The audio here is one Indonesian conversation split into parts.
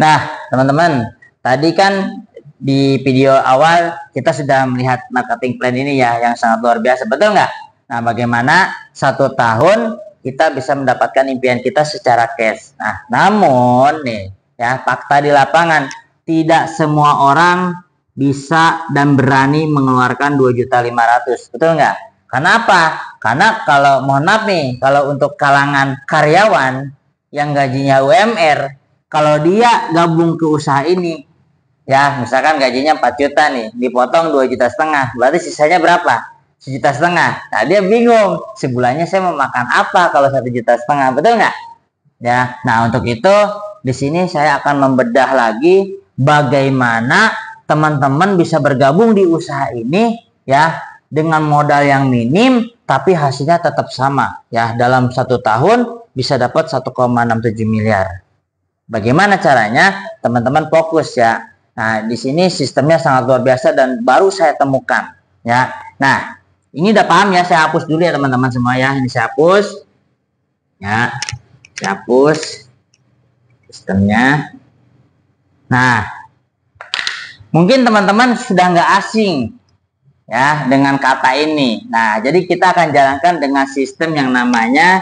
Nah, teman-teman, tadi kan di video awal kita sudah melihat marketing plan ini ya, yang sangat luar biasa, betul nggak? Nah, bagaimana 1 tahun kita bisa mendapatkan impian kita secara cash. Nah, namun nih ya, fakta di lapangan, tidak semua orang bisa dan berani mengeluarkan 2.500.000, betul nggak? Kenapa? Karena kalau mohon maaf nih, kalau untuk kalangan karyawan yang gajinya UMR, kalau dia gabung ke usaha ini, ya misalkan gajinya 4 juta nih, dipotong 2,5 juta, berarti sisanya berapa? 1,5 juta. Nah, dia bingung, sebulannya saya mau makan apa kalau 1,5 juta, betul nggak? Ya, nah untuk itu di sini saya akan membedah lagi bagaimana teman-teman bisa bergabung di usaha ini ya dengan modal yang minim tapi hasilnya tetap sama ya, dalam 1 tahun bisa dapat 1,67 miliar. Bagaimana caranya? Teman-teman fokus ya. Nah, di sini sistemnya sangat luar biasa dan baru saya temukan ya. Nah, ini udah paham ya, saya hapus dulu ya teman-teman semua ya. Ini saya hapus ya. Saya hapus sistemnya. Nah, mungkin teman-teman sudah nggak asing ya dengan kata ini. Nah, jadi kita akan jalankan dengan sistem yang namanya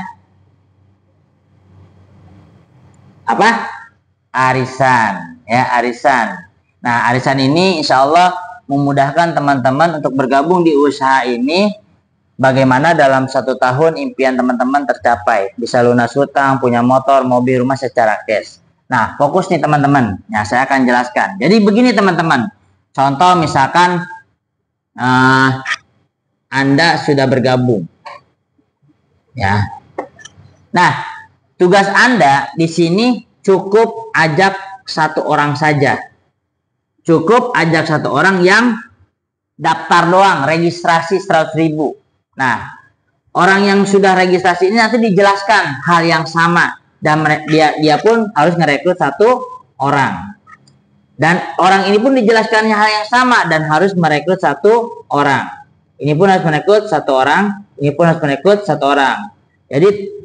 apa? Arisan ya, arisan. Nah, arisan ini insya Allah memudahkan teman-teman untuk bergabung di usaha ini. Bagaimana dalam 1 tahun impian teman-teman tercapai, bisa lunas hutang, punya motor, mobil, rumah secara cash. Nah, fokus nih teman-teman. Ya, saya akan jelaskan. Jadi begini teman-teman. Contoh misalkan Anda sudah bergabung. Ya. Nah, tugas Anda di sini cukup ajak 1 orang saja. Cukup ajak 1 orang yang daftar doang, registrasi 100.000. Nah, orang yang sudah registrasi ini nanti dijelaskan hal yang sama dan dia pun harus ngerekrut 1 orang. Dan orang ini pun dijelaskannya hal yang sama dan harus merekrut 1 orang. Ini pun harus merekrut 1 orang, ini pun harus merekrut 1 orang. Jadi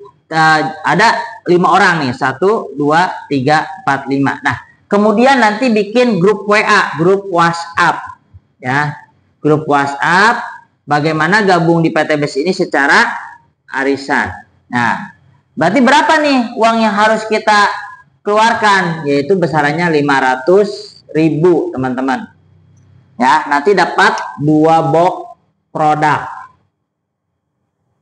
ada 5 orang nih, 1, 2, 3, 4, 5. Nah, kemudian nanti bikin grup WA, grup WhatsApp ya. Grup WhatsApp bagaimana gabung di PTBS ini secara arisan. Nah, berarti berapa nih uang yang harus kita keluarkan? Yaitu besarannya 500.000 teman-teman. Ya, nanti dapat 2 box produk.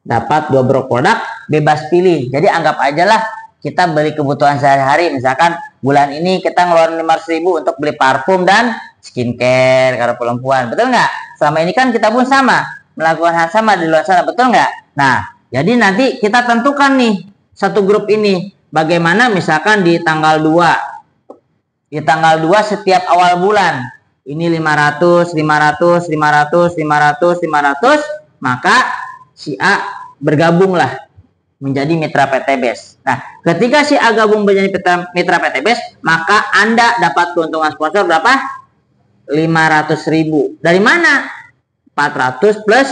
Dapat 2 box produk, bebas pilih. Jadi anggap aja lah kita beli kebutuhan sehari-hari. Misalkan bulan ini kita ngeluarin 500.000 untuk beli parfum dan skincare kalau perempuan, betul nggak? Selama ini kan kita pun sama melakukan hal sama di luar sana, betul nggak? Nah, jadi nanti kita tentukan nih 1 grup ini bagaimana. Misalkan di tanggal 2 setiap awal bulan ini 500, 500, 500, 500, 500, maka si A bergabunglah menjadi mitra PTBS. Nah, ketika si A gabung menjadi mitra PTBS, maka Anda dapat keuntungan sponsor berapa? 500.000. Dari mana? 400 plus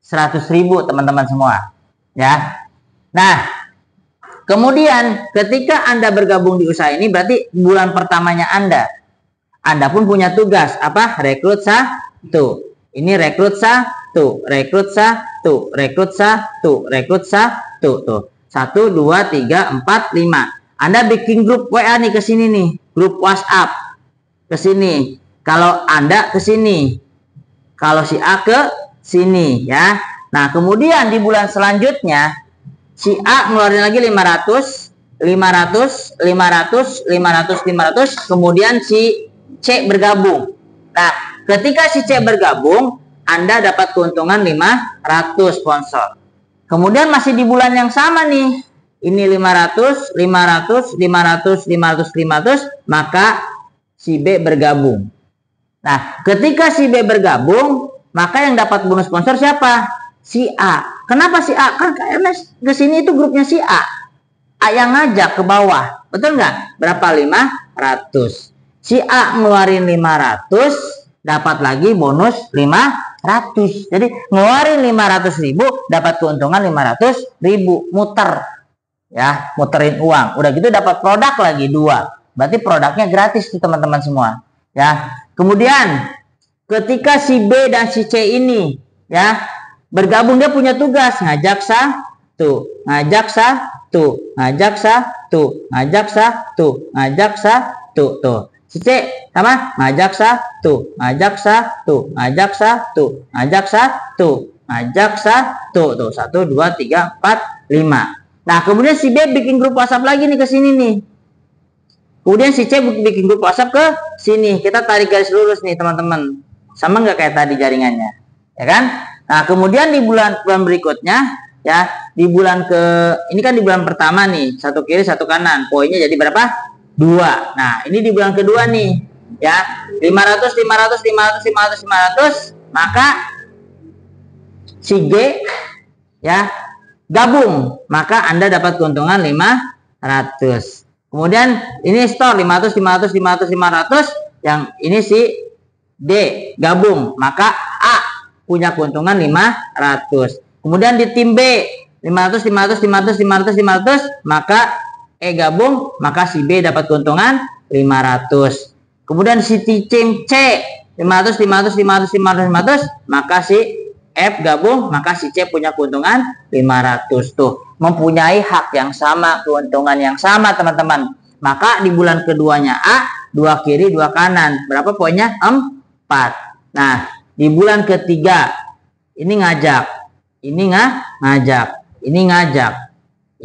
100.000 teman-teman semua ya. Nah, kemudian ketika Anda bergabung di usaha ini, berarti bulan pertamanya Anda pun punya tugas apa? Rekrut 1. Ini rekrut 1, rekrut 1, rekrut 1, rekrut 1 tuh. 1, 2, 3, 4, 5. Anda bikin grup WA nih ke sini nih, grup WhatsApp ke sini. Kalau Anda ke sini, kalau si A ke sini ya. Nah, kemudian di bulan selanjutnya si A ngeluarin lagi 500, 500, 500, 500, 500, kemudian si C bergabung. Nah, ketika si C bergabung, Anda dapat keuntungan 500 sponsor. Kemudian masih di bulan yang sama nih. Ini 500, 500, 500, 500, 500, maka si B bergabung. Nah, ketika si B bergabung, maka yang dapat bonus sponsor siapa? Si A. Kenapa si A? Kan karena ke sini itu grupnya si A. A yang ngajak ke bawah. Betul nggak? Berapa? 500. Si A ngeluarin 500, dapat lagi bonus 500. Jadi ngeluarin 500.000, dapat keuntungan 500.000. Muter. Ya, muterin uang. Udah gitu dapat produk lagi 2. Berarti produknya gratis tuh teman-teman semua. Ya. Kemudian ketika si B dan si C ini ya bergabung, dia punya tugas ngajak satu, ngajak satu, ngajak satu, ngajak satu, ngajak satu. Tuh. Si C sama ngajak satu, ngajak satu, ngajak satu, ngajak satu, ngajak satu. Tuh, 1 2 3 4 5. Nah, kemudian si B bikin grup WhatsApp lagi nih ke sini nih. Kemudian si C bikin grup WhatsApp ke sini. Kita tarik garis lurus nih, teman-teman. Sama nggak kayak tadi jaringannya? Ya kan? Nah, kemudian di bulan berikutnya ya, di bulan ini kan di bulan pertama nih, satu kiri satu kanan. Poinnya jadi berapa? 2. Nah, ini di bulan kedua nih, ya. 500 500 500 500 500, maka si G ya gabung, maka Anda dapat keuntungan 500. Kemudian ini store 500 500 500 500, yang ini si D gabung, maka A punya keuntungan 500. Kemudian di tim B 500 500 500 500 500, maka E gabung, maka si B dapat keuntungan 500. Kemudian si tim C 500 500 500 500 500, maka si F gabung, maka si C punya keuntungan 500. Tuh, mempunyai hak yang sama, keuntungan yang sama teman-teman. Maka di bulan keduanya A 2 kiri 2 kanan, berapa poinnya? 4. Nah, di bulan ketiga ini ngajak, ini ngajak, ini ngajak,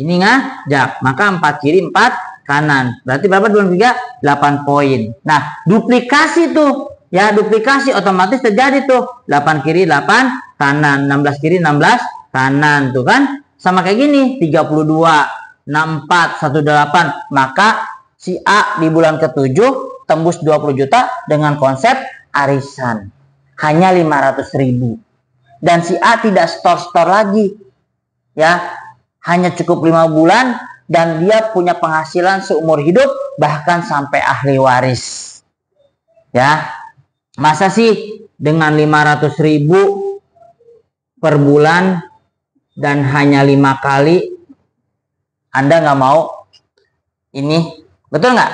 ini ngajak, maka 4 kiri 4 kanan. Berarti berapa bulan ketiga? 8 poin. Nah, duplikasi tuh. Ya, duplikasi otomatis terjadi tuh. 8 kiri 8 kanan, 16 kiri 16 kanan tuh kan. Sama kayak gini, 32 64 18. Maka si A di bulan ke-7 tembus 20 juta dengan konsep arisan. Hanya 500.000. Dan si A tidak store lagi. Ya, hanya cukup 5 bulan dan dia punya penghasilan seumur hidup, bahkan sampai ahli waris. Ya, masa sih dengan 500.000 per bulan dan hanya 5 kali Anda nggak mau ini? Betul nggak?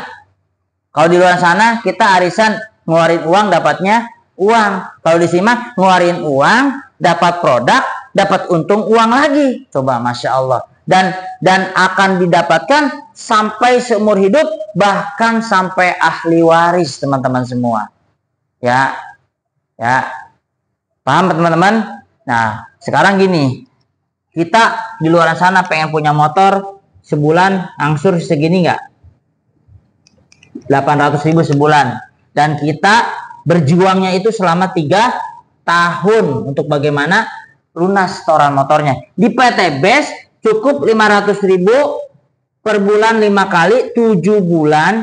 Kalau di luar sana kita arisan ngeluarin uang, dapatnya uang. Kalau di sini ngeluarin uang, dapat produk, dapat untung uang lagi. Coba, Masya Allah. Dan akan didapatkan sampai seumur hidup, bahkan sampai ahli waris, teman-teman semua. Ya, paham teman-teman? Nah, sekarang gini, kita di luar sana pengen punya motor, sebulan angsur segini nggak? 800.000 sebulan. Dan kita berjuangnya itu selama 3 tahun untuk bagaimana lunas setoran motornya. Di PT BES cukup 500.000 per bulan 5 kali, 7 bulan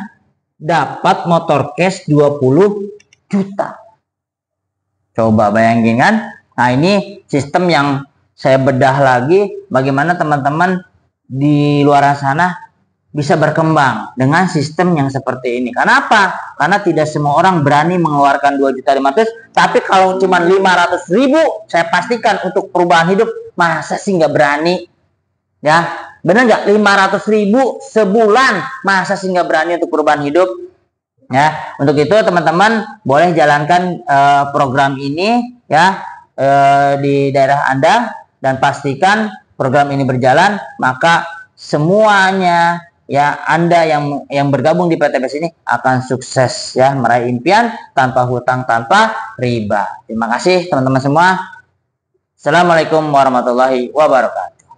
dapat motor cash 20 juta. Coba bayangin kan? Nah, ini sistem yang saya bedah lagi bagaimana teman-teman di luar sana bisa berkembang dengan sistem yang seperti ini. Kenapa? Karena tidak semua orang berani mengeluarkan 2.500.000, tapi kalau cuma 500.000, saya pastikan untuk perubahan hidup, masa sih nggak berani? Ya, bener nggak? 500.000 sebulan, masa sih nggak berani untuk perubahan hidup? Ya, untuk itu teman-teman boleh jalankan program ini ya di daerah Anda, dan pastikan program ini berjalan, maka semuanya ya Anda yang bergabung di PT BES ini akan sukses ya, meraih impian tanpa hutang, tanpa riba. Terima kasih teman-teman semua. Assalamualaikum warahmatullahi wabarakatuh.